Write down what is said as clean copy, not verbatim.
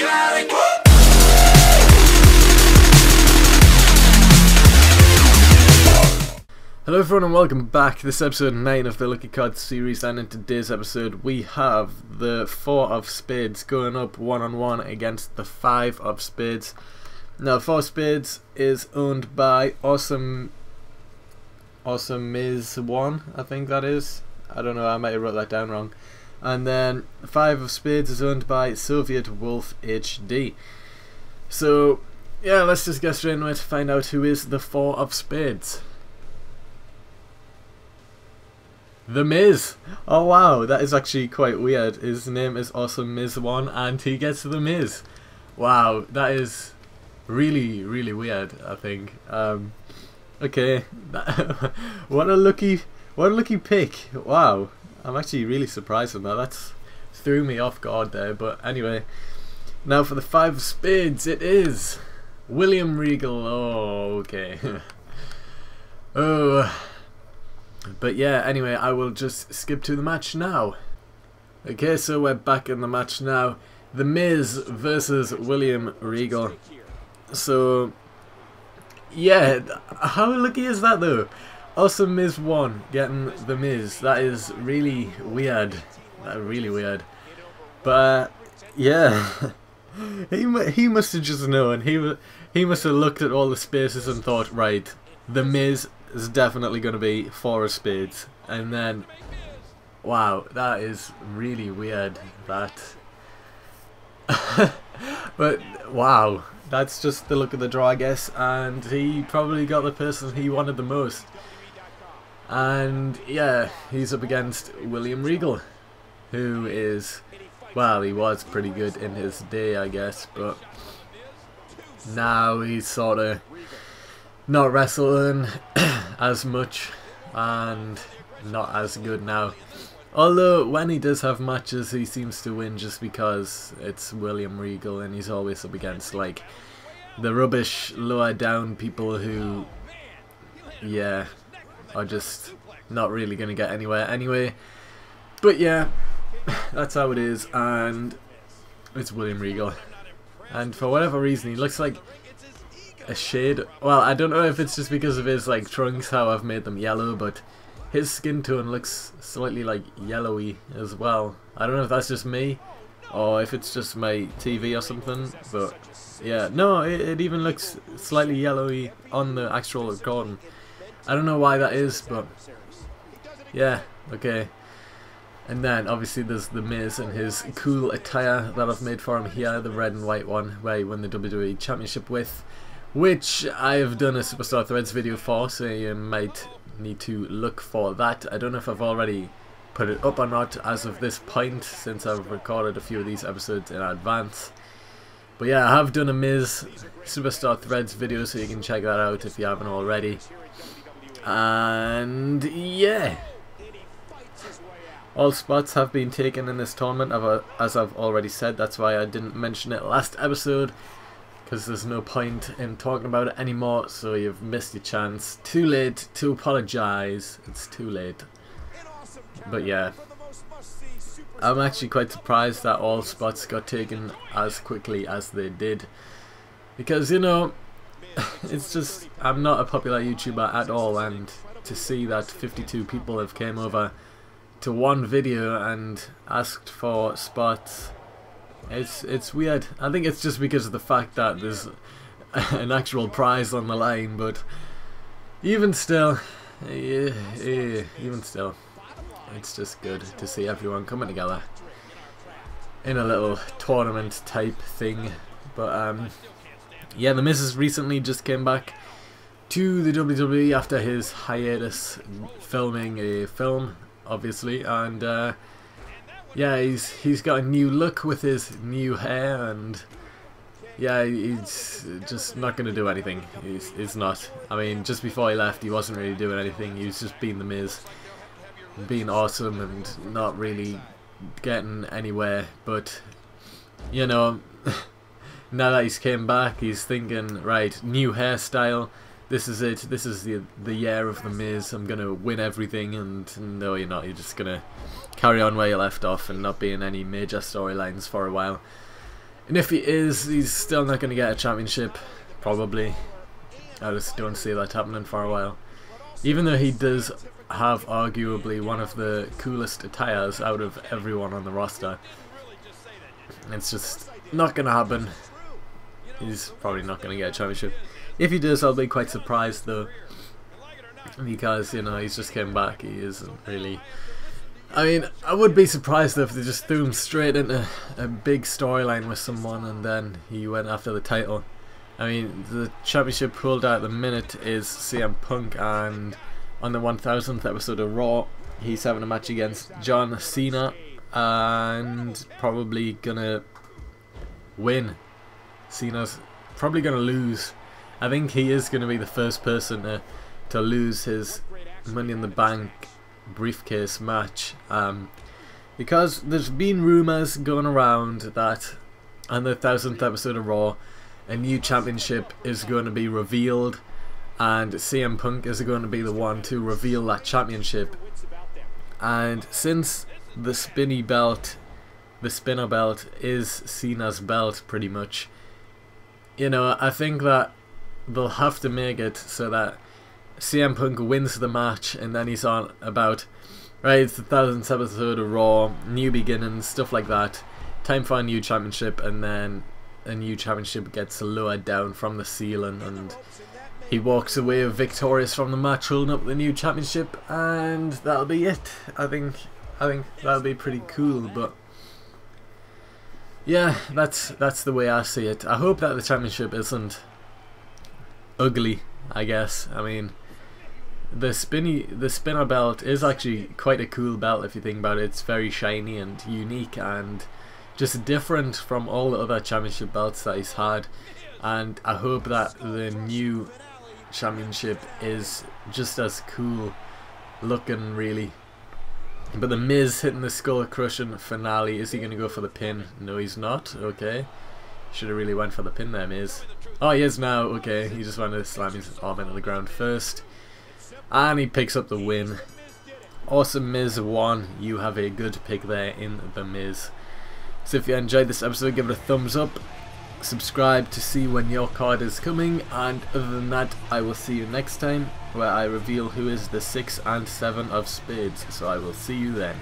dramatic. Hello everyone and welcome back. This is episode 9 of the Lucky Cards series, and in today's episode we have the 4 of Spades going up one-on-one against the 5 of Spades. Now 4 of Spades is owned by Awesome Miz 1, I think that is. I don't know, I might have wrote that down wrong. And then 5 of Spades is owned by Soviet Wolf HD. So yeah, let's just get straight into it to find out who is the 4 of Spades. The Miz! Oh wow, that is actually quite weird. His name is Awesome Miz 1 and he gets the Miz. Wow, that is really weird, I think. Okay, what a lucky pick. Wow, I'm actually really surprised with that. That's threw me off guard there, but anyway. Now for the 5 of Spades, it is William Regal. Oh, okay. Oh. But yeah, anyway, I will just skip to the match now. Okay, so we're back in the match now. The Miz versus William Regal. So, yeah, how lucky is that though? Awesome Miz 1 getting the Miz. That is really weird. Really weird. But, yeah. he must have just known. He must have looked at all the spaces and thought, right, the Miz is definitely going to be 4 of Spades. And then, wow, that is really weird. That, but wow, that's just the look of the draw, I guess. And he probably got the person he wanted the most. And yeah, he's up against William Regal, who is, well, he was pretty good in his day, I guess, but now he's sort of not wrestling as much and not as good now. Although when he does have matches he seems to win just because it's William Regal and he's always up against like the rubbish lower down people who, yeah, are just not really going to get anywhere anyway. But yeah, that's how it is, and it's William Regal. And for whatever reason he looks like a shade, well, I don't know if it's just because of his like trunks, how I've made them yellow, but his skin tone looks slightly like yellowy as well. I don't know if that's just me or if it's just my TV or something, but yeah, no, it even looks slightly yellowy on the actual recording. I don't know why that is, but yeah, okay. And then obviously there's the Miz and his cool attire that I've made for him here, the red and white one where he won the WWE Championship with, which I have done a Superstar Threads video for, so you might need to look for that. I don't know if I've already put it up or not as of this point, since I've recorded a few of these episodes in advance. But yeah, I have done a Miz Superstar Threads video, so you can check that out if you haven't already. And yeah, all spots have been taken in this tournament, as I've already said. That's why I didn't mention it last episode, because there's no point in talking about it anymore, so you've missed your chance. Too late to apologise. It's too late. But yeah, I'm actually quite surprised that all spots got taken as quickly as they did, because, you know, it's just, I'm not a popular YouTuber at all, and to see that 52 people have came over to one video and asked for spots, it's weird. I think it's just because of the fact that there's an actual prize on the line, but even still, it's just good to see everyone coming together in a little tournament type thing. But yeah, the Miz has recently just came back to the WWE after his hiatus filming a film, obviously, and yeah, he's got a new look with his new hair, and yeah, he's just not going to do anything. He's not. I mean, just before he left, he wasn't really doing anything. He was just being the Miz, being awesome, and not really getting anywhere. But, you know, now that he's came back, he's thinking, right, new hairstyle. This is it. This is the year of the Miz. I'm gonna win everything, and no, you're not. You're just gonna carry on where you left off and not be in any major storylines for a while. And if he is, he's still not going to get a championship, probably. I just don't see that happening for a while. Even though he does have arguably one of the coolest attires out of everyone on the roster, it's just not going to happen. He's probably not going to get a championship. If he does, I'll be quite surprised though, because, you know, he's just came back. He isn't really... I mean, I would be surprised though if they just threw him straight into a big storyline with someone and then he went after the title. I mean, the championship holder at the minute is CM Punk, and on the 1000th episode of Raw, he's having a match against John Cena and probably gonna win. Cena's probably gonna lose. I think he is gonna be the first person to lose his Money in the Bank briefcase match, because there's been rumours going around that on the 1000th episode of Raw, a new championship is going to be revealed, and CM Punk is going to be the one to reveal that championship. And since the spinner belt is Cena's belt pretty much, you know, I think that they'll have to make it so that CM Punk wins the match and then he's on about, right, it's the 1000th episode of Raw, new beginnings, stuff like that, time for a new championship, and then a new championship gets lowered down from the ceiling and he walks away victorious from the match holding up the new championship, and that'll be it. I think that'll be pretty cool. But yeah, that's the way I see it. I hope that the championship isn't ugly, I guess. I mean, the spinner belt is actually quite a cool belt if you think about it. It's very shiny and unique and just different from all the other championship belts that he's had, and I hope that the new championship is just as cool looking, really. But the Miz hitting the skull crushing finale, is he going to go for the pin? No, he's not. Okay, should have really went for the pin there, Miz. Oh, he is now. Okay, he just wanted to slam his arm into the ground first, and he picks up the win. Awesome Miz won. You have a good pick there in the Miz. So if you enjoyed this episode, give it a thumbs up, subscribe to see when your card is coming, and other than that, I will see you next time where I reveal who is the 6 and 7 of Spades. So I will see you then.